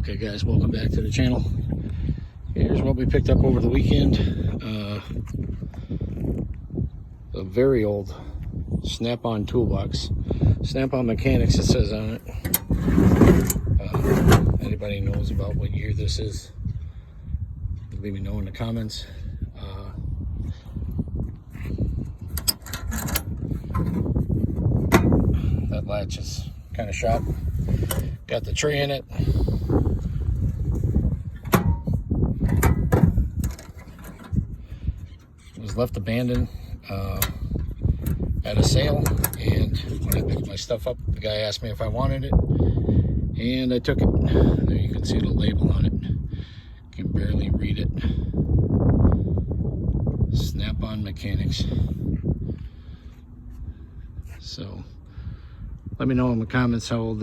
Okay guys, welcome back to the channel. Here's what we picked up over the weekend. A very old Snap-on Toolbox. Snap-on Mechanics, it says on it. Anybody knows about what year this is, let me know in the comments. That latch is kind of shot. Got the tray in it. It was left abandoned at a sale, and when I picked my stuff up, the guy asked me if I wanted it, and I took it. There you can see the label on it. You can barely read it. Snap-on Mechanics. So let me know in the comments how old